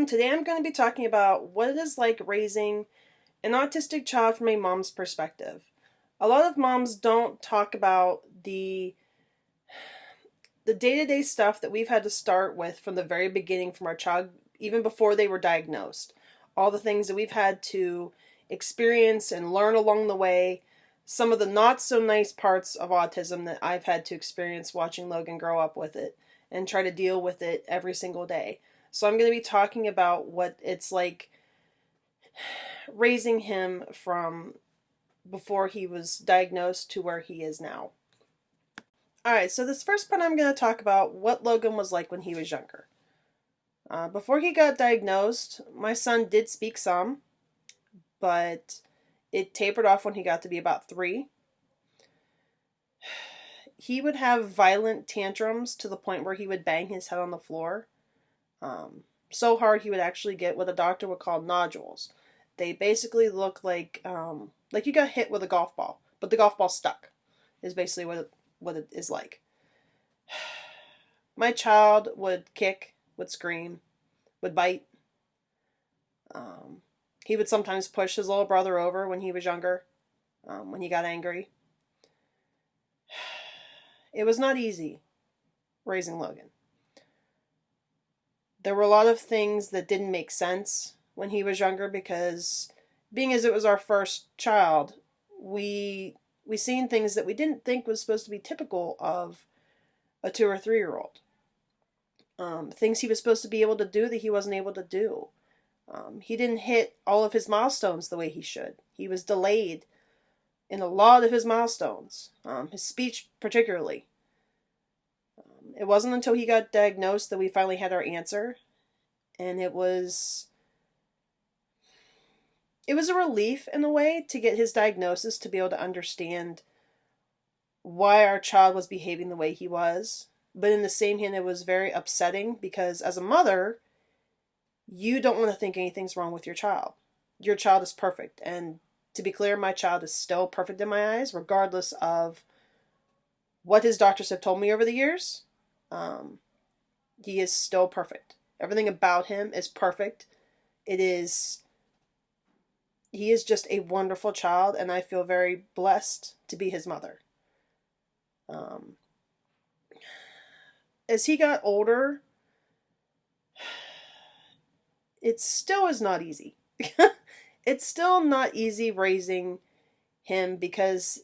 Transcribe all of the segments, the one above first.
Today I'm going to be talking about what it is like raising an autistic child from a mom's perspective. A lot of moms don't talk about the day-to-day stuff that we've had to start with from the very beginning from our child, even before they were diagnosed. All the things that we've had to experience and learn along the way. Some of the not so nice parts of autism that I've had to experience watching Logan grow up with it and try to deal with it every single day. So I'm going to be talking about what it's like raising him from before he was diagnosed to where he is now. Alright, so this first part I'm going to talk about what Logan was like when he was younger. Before he got diagnosed, my son did speak some, but it tapered off when he got to be about 3. He would have violent tantrums to the point where he would bang his head on the floor. So hard he would actually get what a doctor would call nodules. They basically look like you got hit with a golf ball, but the golf ball stuck, is basically what it is like. My child would kick, would scream, would bite. He would sometimes push his little brother over when he was younger, when he got angry. It was not easy raising Logan. There were a lot of things that didn't make sense when he was younger because, being as it was our first child, we seen things that we didn't think was supposed to be typical of a 2 or 3-year-old. Things he was supposed to be able to do that he wasn't able to do. He didn't hit all of his milestones the way he should. He was delayed in a lot of his milestones, his speech particularly. It wasn't until he got diagnosed that we finally had our answer, and it was a relief in a way to get his diagnosis, to be able to understand why our child was behaving the way he was. But in the same hand, it was very upsetting because as a mother, you don't want to think anything's wrong with your child. Your child is perfect. And to be clear, my child is still perfect in my eyes, regardless of what his doctors have told me over the years. He is still perfect. Everything about him is perfect. He is just a wonderful child, and I feel very blessed to be his mother. As he got older, it still is not easy. It's still not easy raising him because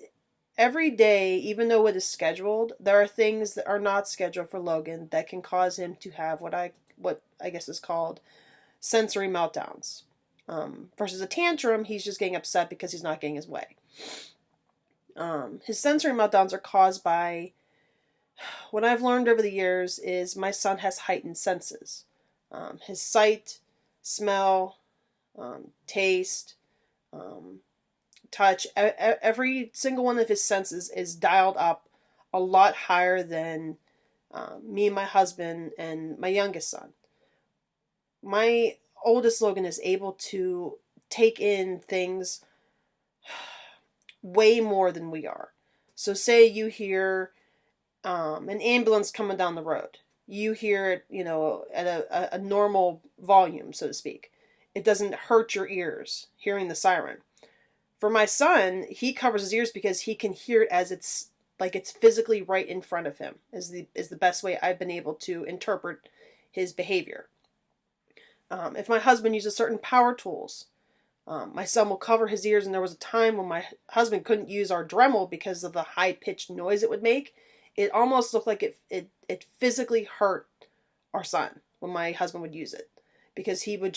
every day, even though it is scheduled, there are things that are not scheduled for Logan that can cause him to have what I guess is called sensory meltdowns. Versus a tantrum, he's just getting upset because he's not getting his way. His sensory meltdowns are caused by, what I've learned over the years is my son has heightened senses. His sight, smell, taste, touch, every single one of his senses is dialed up a lot higher than me and my husband and my youngest son. My oldest Logan is able to take in things way more than we are. So say you hear an ambulance coming down the road. You hear it, at a normal volume, so to speak. It doesn't hurt your ears hearing the siren. For my son, he covers his ears because he can hear it as it's physically right in front of him, is the best way I've been able to interpret his behavior. If my husband uses certain power tools, my son will cover his ears, and there was a time when my husband couldn't use our Dremel because of the high-pitched noise it would make. It almost looked like it physically hurt our son when my husband would use it. Because he would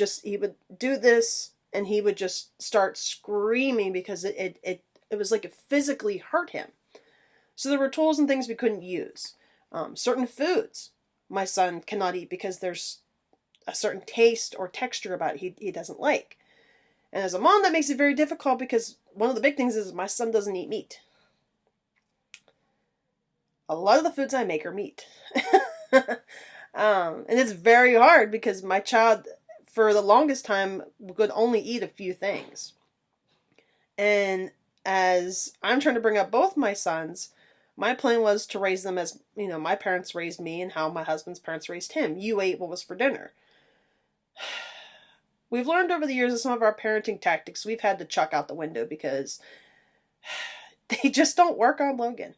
do this, and he would just start screaming because it was like it physically hurt him. So there were tools and things we couldn't use. Certain foods my son cannot eat because there's a certain taste or texture about it he doesn't like. And as a mom, that makes it very difficult because one of the big things is my son doesn't eat meat. A lot of the foods I make are meat. And it's very hard because my child, for the longest time, could only eat a few things. And as I'm trying to bring up both my sons, my plan was to raise them as, my parents raised me and how my husband's parents raised him. You ate what was for dinner. We've learned over the years that some of our parenting tactics we've had to chuck out the window because they just don't work on Logan.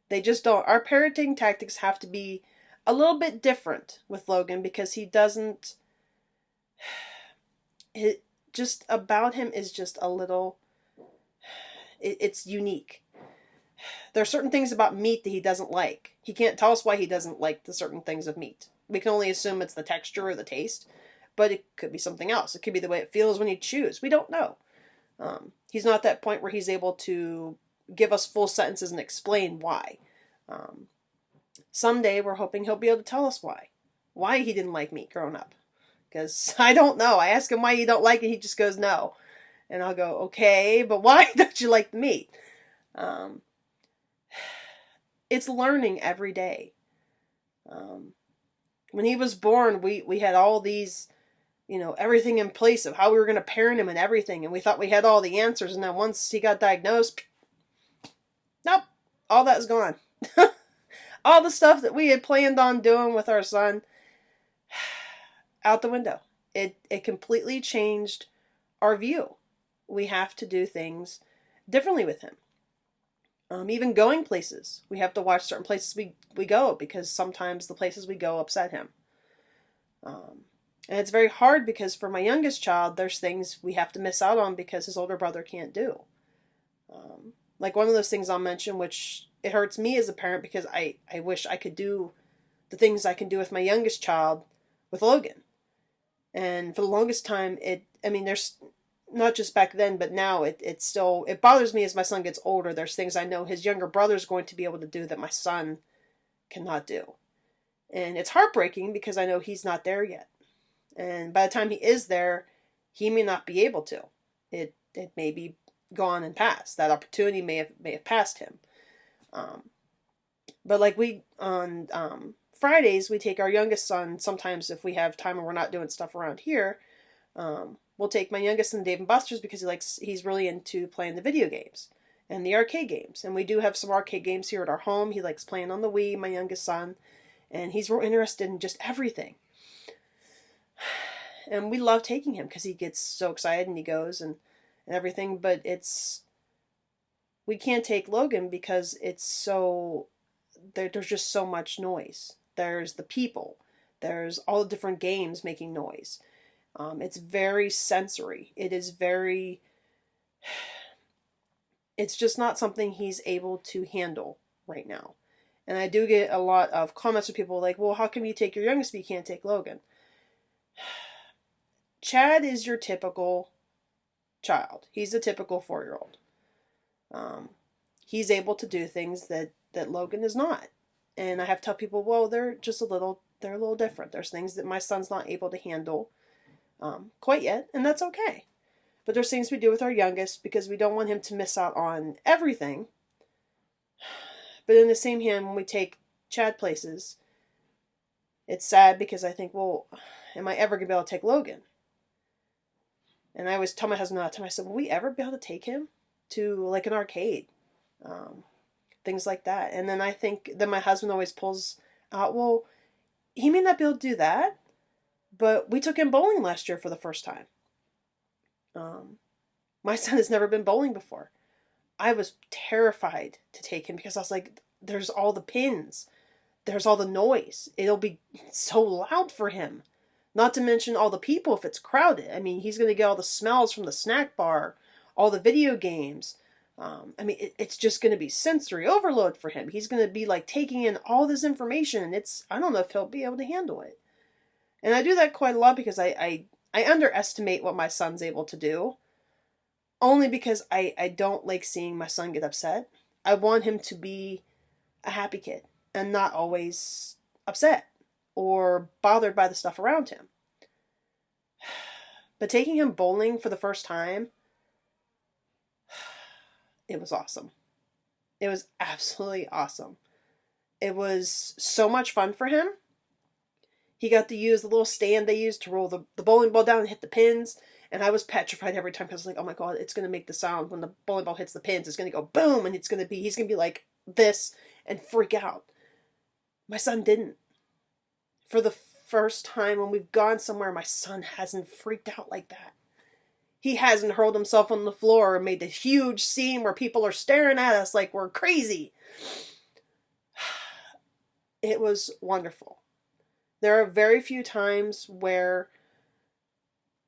They just don't. Our parenting tactics have to be a little bit different with Logan because he doesn't. It just about him is just a little. It's unique. There are certain things about meat that he doesn't like. He can't tell us why he doesn't like the certain things of meat. We can only assume it's the texture or the taste, but it could be something else. It could be the way it feels when you chews. We don't know. He's not at that point where he's able to give us full sentences and explain why. Someday we're hoping he'll be able to tell us why he didn't like meat growing up. Because I don't know. I ask him why you don't like it, he just goes no. And I'll go, okay, but why don't you like the meat? It's learning every day. When he was born, we had all these, everything in place of how we were going to parent him and everything. And we thought we had all the answers. And then once he got diagnosed, nope, all that's gone. All the stuff that we had planned on doing with our son, out the window. It completely changed our view. We have to do things differently with him. Even going places. We have to watch certain places we go because sometimes the places we go upset him. And it's very hard because for my youngest child, there's things we have to miss out on because his older brother can't do. Like one of those things I'll mention, which it hurts me as a parent because I wish I could do the things I can do with my youngest child with Logan. And for the longest time, there's not just back then, but now it still bothers me as my son gets older. There's things I know his younger brother's going to be able to do that my son cannot do. And it's heartbreaking because I know he's not there yet. And by the time he is there, he may not be able to. It may be gone and past. That opportunity may have passed him. But like on Fridays, we take our youngest son, sometimes if we have time and we're not doing stuff around here, we'll take my youngest son to Dave & Buster's because he's really into playing the video games and the arcade games. And we do have some arcade games here at our home. He likes playing on the Wii, my youngest son, and he's real interested in just everything. And we love taking him because he gets so excited and he goes and everything, but we can't take Logan because it's so, there's just so much noise. There's the people. There's all the different games making noise. It's very sensory. It's just not something he's able to handle right now. And I do get a lot of comments from people like, well, how come you take your youngest but you can't take Logan? Chad is your typical child. He's a typical 4-year-old. He's able to do things that Logan is not. And I have to tell people, well, they're a little different. There's things that my son's not able to handle quite yet, and that's okay. But there's things we do with our youngest because we don't want him to miss out on everything. But in the same hand, when we take Chad places, it's sad because I think, well, am I ever going to be able to take Logan? And I always tell my husband all the time, I said, will we ever be able to take him to like an arcade? Things like that. And then I think that my husband always pulls out, well, he may not be able to do that, but we took him bowling last year for the first time. My son has never been bowling before. I was terrified to take him because I was like, there's all the pins. There's all the noise. It'll be so loud for him. Not to mention all the people if it's crowded. I mean, he's going to get all the smells from the snack bar, all the video games. It's just going to be sensory overload for him. He's going to be like taking in all this information. I don't know if he'll be able to handle it. And I do that quite a lot because I underestimate what my son's able to do. Only because I don't like seeing my son get upset. I want him to be a happy kid and not always upset or bothered by the stuff around him. But taking him bowling for the first time, it was awesome. It was absolutely awesome. It was so much fun for him. He got to use the little stand they used to roll the bowling ball down and hit the pins. And I was petrified every time because I was like, oh my God, it's going to make the sound when the bowling ball hits the pins. It's going to go boom, and he's going to be like this and freak out. My son didn't. For the first time when we've gone somewhere my son hasn't freaked out like that. He hasn't hurled himself on the floor and made this huge scene where people are staring at us like we're crazy. It was wonderful. There are very few times where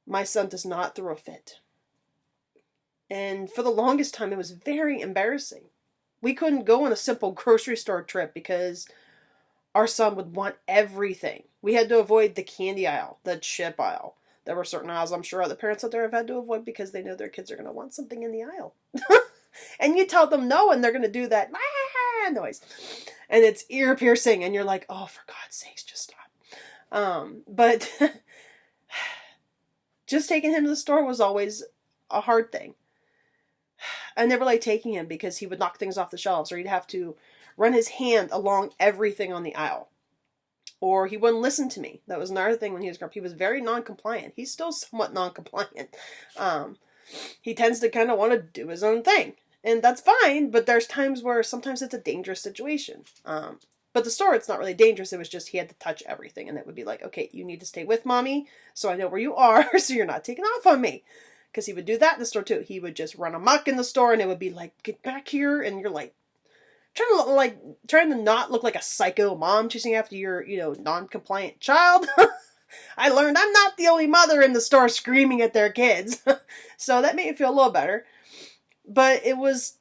my son does not throw a fit. And for the longest time, it was very embarrassing. We couldn't go on a simple grocery store trip because our son would want everything. We had to avoid the candy aisle, the chip aisle. There were certain aisles I'm sure other parents out there have had to avoid because they know their kids are going to want something in the aisle. And you tell them no, and they're going to do that noise. And it's ear piercing, and you're like, oh, for God's sakes, just stop. But just taking him to the store was always a hard thing. I never liked taking him because he would knock things off the shelves, or he'd have to run his hand along everything on the aisle. Or he wouldn't listen to me. That was another thing when he was growing up. He was very non-compliant. He's still somewhat non-compliant. He tends to kind of want to do his own thing. And that's fine, but there's times where sometimes it's a dangerous situation. But the store, it's not really dangerous. It was just he had to touch everything. And it would be like, okay, you need to stay with mommy so I know where you are so you're not taking off on me. Because he would do that in the store too. He would just run amok in the store and it would be like, get back here. And you're like, trying to not look like a psycho mom chasing after your, non-compliant child. I learned I'm not the only mother in the store screaming at their kids. So that made me feel a little better. But it was,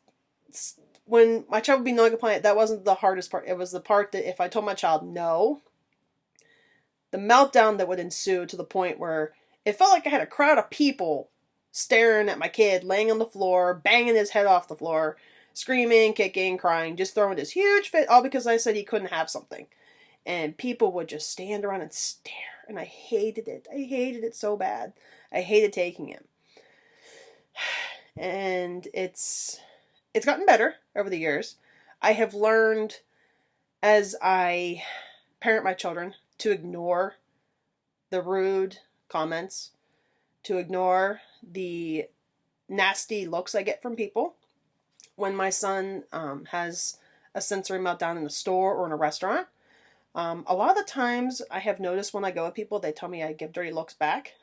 when my child would be non-compliant, that wasn't the hardest part. It was the part that if I told my child no, the meltdown that would ensue to the point where it felt like I had a crowd of people staring at my kid laying on the floor, banging his head off the floor, screaming, kicking, crying, just throwing this huge fit, all because I said he couldn't have something. And people would just stand around and stare. And I hated it. I hated it so bad. I hated taking him. And it's gotten better over the years. I have learned as I parent my children to ignore the rude comments, to ignore the nasty looks I get from people. When my son has a sensory meltdown in the store or in a restaurant, a lot of the times I have noticed when I go with people, they tell me I give dirty looks back.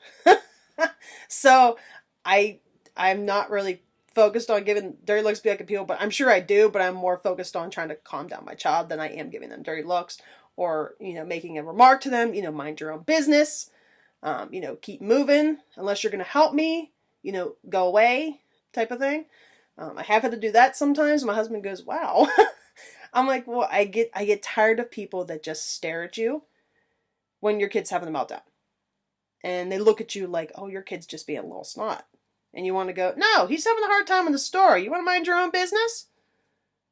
So I'm not really focused on giving dirty looks back at people, but I'm sure I do, but I'm more focused on trying to calm down my child than I am giving them dirty looks or, making a remark to them, mind your own business, keep moving unless you're going to help me, go away type of thing. I have had to do that sometimes. My husband goes, wow. I'm like, well, I get tired of people that just stare at you when your kid's having a meltdown. And they look at you like, oh, your kid's just being a little snot. And you want to go, no, he's having a hard time in the store. You want to mind your own business?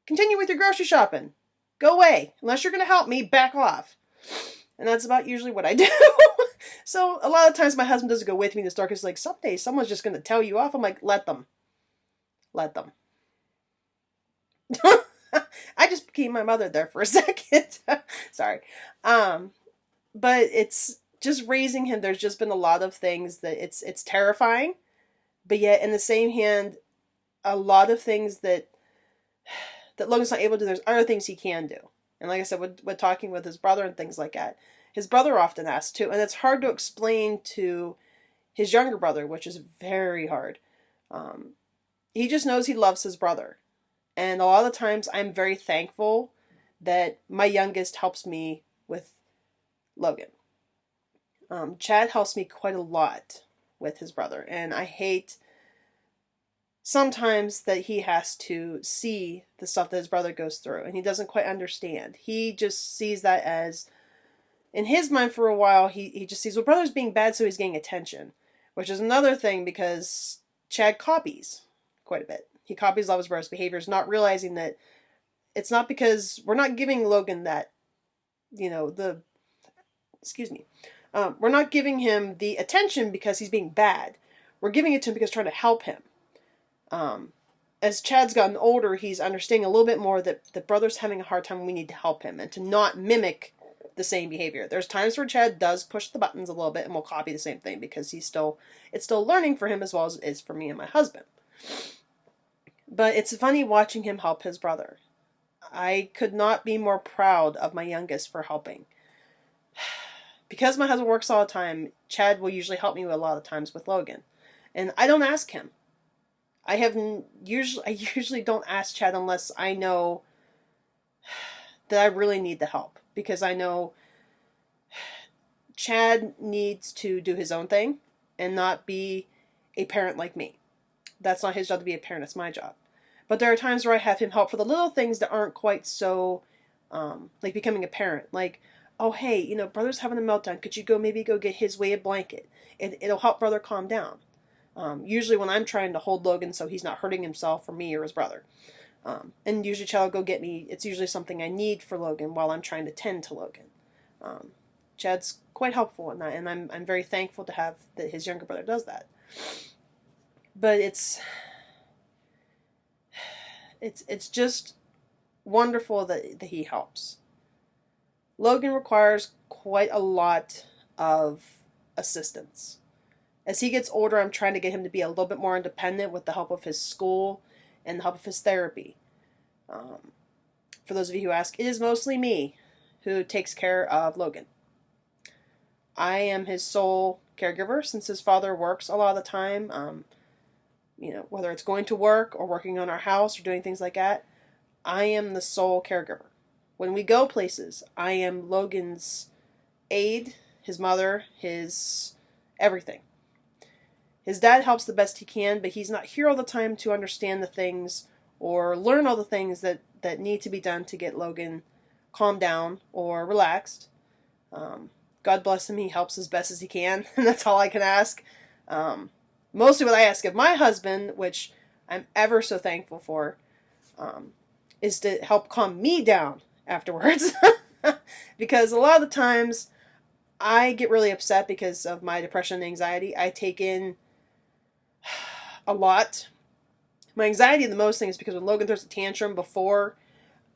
Continue with your grocery shopping. Go away. Unless you're going to help me, back off. And that's about usually what I do. So a lot of times my husband doesn't go with me in the store because like, someday someone's just going to tell you off. I'm like, let them. Let them. I just became my mother there for a second. Sorry. But it's just raising him. There's just been a lot of things that it's terrifying. But yet, in the same hand, a lot of things that Logan's not able to do, there's other things he can do. And like I said, with talking with his brother and things like that, his brother often asks too. And it's hard to explain to his younger brother, which is very hard. He just knows he loves his brother. And a lot of the times, I'm very thankful that my youngest helps me with Logan. Chad helps me quite a lot with his brother, and I hate sometimes that he has to see the stuff that his brother goes through and he doesn't quite understand. He just sees that as, in his mind for a while, he just sees, well, brother's being bad so he's getting attention, which is another thing because Chad copies quite a bit. He copies all his brother's behaviors, not realizing that it's not because we're not giving Logan that, we're not giving him the attention because he's being bad. We're giving it to him because we're trying to help him. As Chad's gotten older, he's understanding a little bit more that the brother's having a hard time and we need to help him and to not mimic the same behavior. There's times where Chad does push the buttons a little bit and will copy the same thing because it's still learning for him as well as it is for me and my husband. But it's funny watching him help his brother. I could not be more proud of my youngest for helping. Because my husband works all the time, Chad will usually help me a lot of times with Logan. And I don't ask him. I usually don't ask Chad unless I know that I really need the help. Because I know Chad needs to do his own thing and not be a parent like me. That's not his job to be a parent, it's my job. But there are times where I have him help for the little things that aren't quite so, like becoming a parent. Like, oh, hey, brother's having a meltdown. Could you maybe go get his weighted blanket? It'll help brother calm down. Usually when I'm trying to hold Logan so he's not hurting himself or me or his brother. And usually Chad will go get me. It's usually something I need for Logan while I'm trying to tend to Logan. Chad's quite helpful in that, and I'm very thankful to have that his younger brother does that. But it's just wonderful that he helps. Logan requires quite a lot of assistance. As he gets older, I'm trying to get him to be a little bit more independent with the help of his school and the help of his therapy. For those of you who ask, it is mostly me who takes care of Logan. I am his sole caregiver since his father works a lot of the time. Whether it's going to work or working on our house or doing things like that, I am the sole caregiver. When we go places, I am Logan's aide, his mother, his everything. His dad helps the best he can, but he's not here all the time to understand the things or learn all the things that need to be done to get Logan calmed down or relaxed. God bless him, he helps as best as he can, and that's all I can ask. Mostly what I ask of my husband, which I'm ever so thankful for, is to help calm me down afterwards. Because a lot of the times I get really upset because of my depression and anxiety. I take in a lot. My anxiety, the most thing, is because when Logan throws a tantrum before,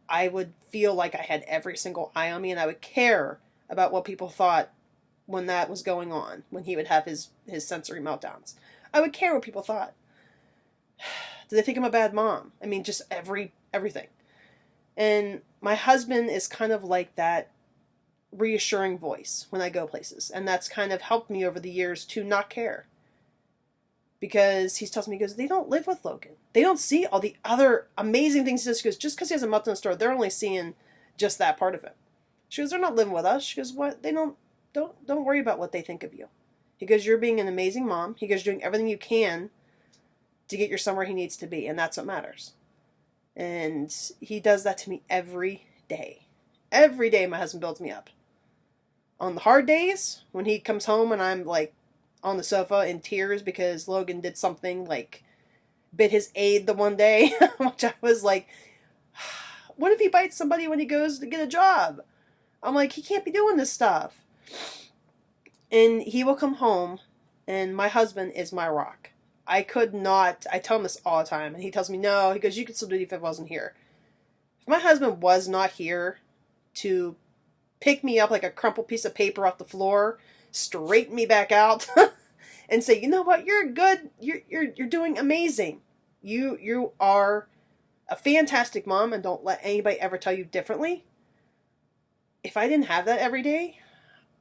I would feel like I had every single eye on me, and I would care about what people thought when that was going on, when he would have his sensory meltdowns. I would care what people thought. Did they think I'm a bad mom? I mean, just everything. And my husband is kind of like that reassuring voice when I go places, and that's kind of helped me over the years to not care. Because he tells me, he goes, they don't live with Logan. They don't see all the other amazing things. He goes, just because he has a meltdown in the store, they're only seeing just that part of it. She goes, they're not living with us. She goes, what? They don't worry about what they think of you. He goes, you're being an amazing mom. He goes, you're doing everything you can to get your son where he needs to be, and that's what matters. And he does that to me every day. Every day my husband builds me up. On the hard days, when he comes home and I'm like on the sofa in tears because Logan did something, like bit his aide the one day, which I was like, what if he bites somebody when he goes to get a job? I'm like, he can't be doing this stuff. And he will come home, and my husband is my rock. I tell him this all the time, and he tells me, no, he goes, you could still do it if I wasn't here. If my husband was not here to pick me up like a crumpled piece of paper off the floor, straighten me back out, and say, you know what, you're good, you're doing amazing. You are a fantastic mom, and don't let anybody ever tell you differently. If I didn't have that every day,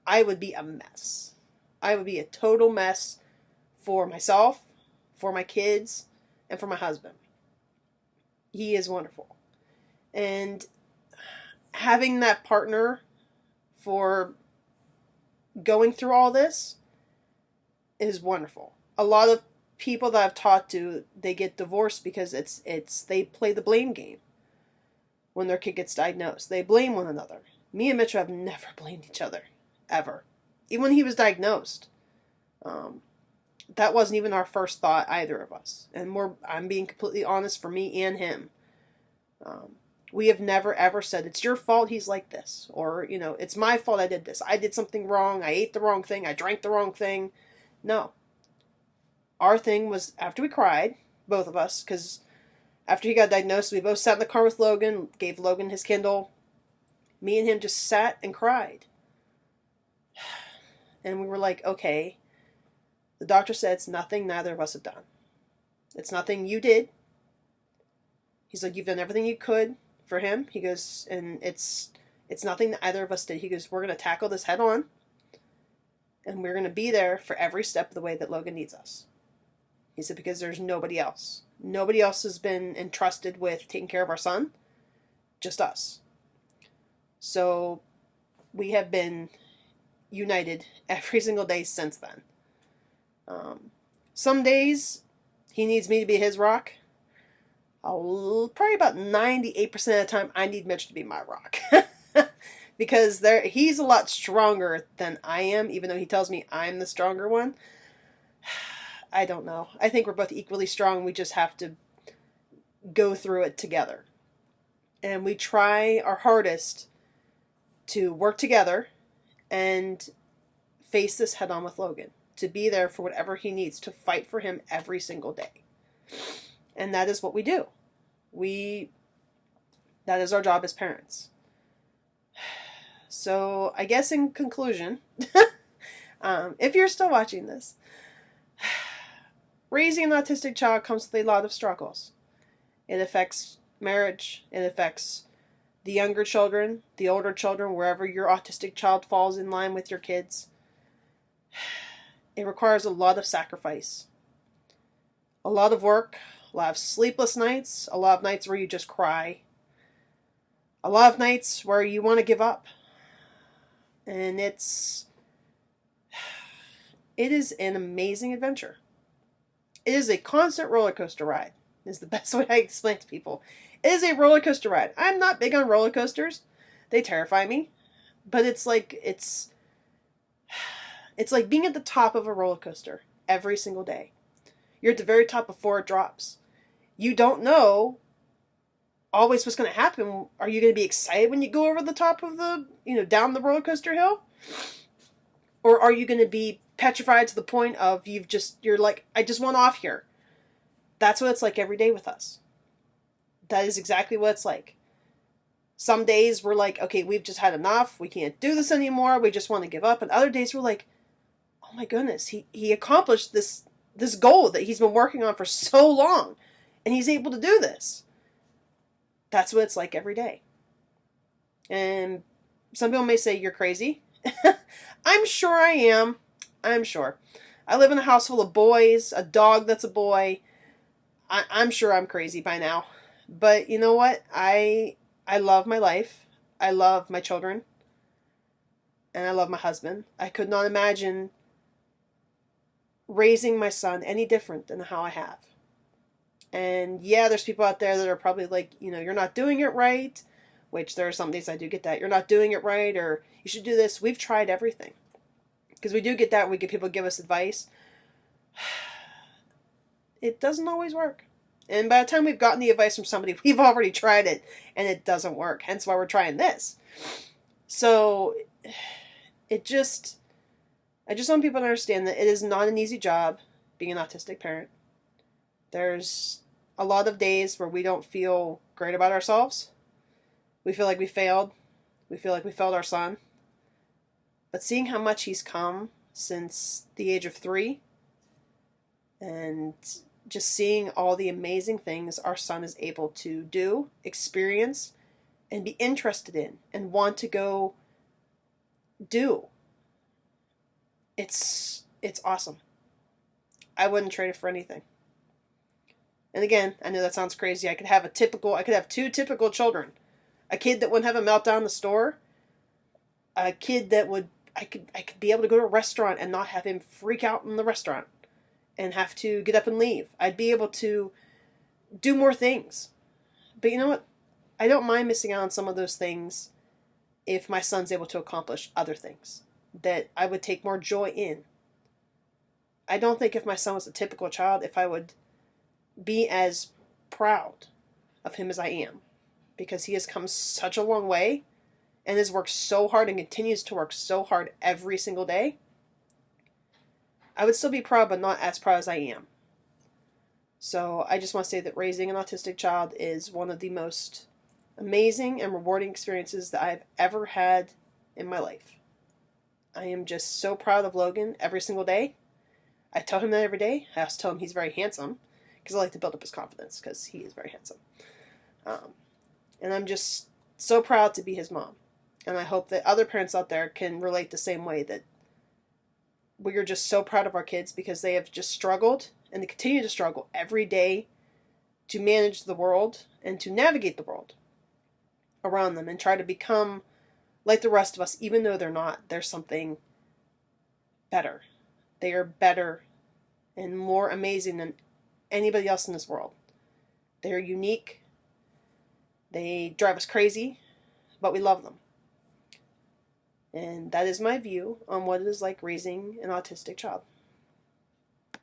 I would be a mess. I would be a total mess for myself, for my kids, and for my husband. He is wonderful. And having that partner for going through all this is wonderful. A lot of people that I've talked to, they get divorced because they play the blame game. When their kid gets diagnosed, they blame one another. Me and Mitch have never blamed each other, ever. Even when he was diagnosed, that wasn't even our first thought, either of us. And I'm being completely honest, for me and him. We have never ever said, it's your fault he's like this. Or, it's my fault I did this. I did something wrong. I ate the wrong thing. I drank the wrong thing. No. Our thing was, after we cried, both of us, because after he got diagnosed, we both sat in the car with Logan, gave Logan his Kindle. Me and him just sat and cried. And we were like, okay, the doctor said it's nothing neither of us have done. It's nothing you did. He's like, you've done everything you could for him. He goes, and it's nothing that either of us did. He goes, we're going to tackle this head on. And we're going to be there for every step of the way that Logan needs us. He said, because there's nobody else. Nobody else has been entrusted with taking care of our son. Just us. So we have been united every single day since then. Some days he needs me to be his rock. Probably about 98% of the time I need Mitch to be my rock. Because he's a lot stronger than I am, even though he tells me I'm the stronger one. I don't know. I think we're both equally strong. We just have to go through it together. And we try our hardest to work together and face this head on with Logan. To be there for whatever he needs, to fight for him every single day. And that is what we do. That is our job as parents. So I guess in conclusion, if you're still watching this, raising an autistic child comes with a lot of struggles. It affects marriage. It affects the younger children, the older children, wherever your autistic child falls in line with your kids. It requires a lot of sacrifice, a lot of work, a lot of sleepless nights, a lot of nights where you just cry, a lot of nights where you want to give up. And it is an amazing adventure. It is a constant roller coaster ride, is the best way I explain it to people. It is a roller coaster ride. I'm not big on roller coasters. They terrify me. But it's like being at the top of a roller coaster every single day. You're at the very top before it drops. You don't know always what's going to happen. Are you going to be excited when you go over the top of down the roller coaster hill? Or are you going to be petrified to the point of you're like, I just want off here. That's what it's like every day with us. That is exactly what it's like. Some days we're like, okay, we've just had enough. We can't do this anymore. We just want to give up. And other days we're like, oh my goodness, he accomplished this goal that he's been working on for so long. And he's able to do this. That's what it's like every day. And some people may say you're crazy. I'm sure I am. I'm sure. I live in a house full of boys, a dog that's a boy. I'm sure I'm crazy by now. But you know what? I love my life. I love my children. And I love my husband. I could not imagine raising my son any different than how I have. And yeah, there's people out there that are probably like, you're not doing it right. Which there are some days I do get that. You're not doing it right, or you should do this. We've tried everything. Because we do get that. We get people to give us advice. It doesn't always work. And by the time we've gotten the advice from somebody, we've already tried it, and it doesn't work. Hence why we're trying this. So, I just want people to understand that it is not an easy job being an autistic parent. There's a lot of days where we don't feel great about ourselves. We feel like we failed. We feel like we failed our son. But seeing how much he's come since the age of 3, and just seeing all the amazing things our son is able to do, experience, and be interested in, and want to go do. It's awesome. I wouldn't trade it for anything. And again, I know that sounds crazy. I could have 2 typical children. A kid that wouldn't have a meltdown in the store. A kid that I could be able to go to a restaurant and not have him freak out in the restaurant and have to get up and leave. I'd be able to do more things. But you know what? I don't mind missing out on some of those things if my son's able to accomplish other things that I would take more joy in. I don't think if my son was a typical child, if I would be as proud of him as I am. Because he has come such a long way and has worked so hard and continues to work so hard every single day. I would still be proud, but not as proud as I am. So I just want to say that raising an autistic child is one of the most amazing and rewarding experiences that I've ever had in my life. I am just so proud of Logan every single day. I tell him that every day. I also tell him he's very handsome because I like to build up his confidence because he is very handsome. And I'm just so proud to be his mom. And I hope that other parents out there can relate the same way that we are just so proud of our kids because they have just struggled and they continue to struggle every day to manage the world and to navigate the world around them and try to become like the rest of us, even though they're not. They're something better. They are better and more amazing than anybody else in this world. They're unique. They drive us crazy, but we love them. And that is my view on what it is like raising an autistic child.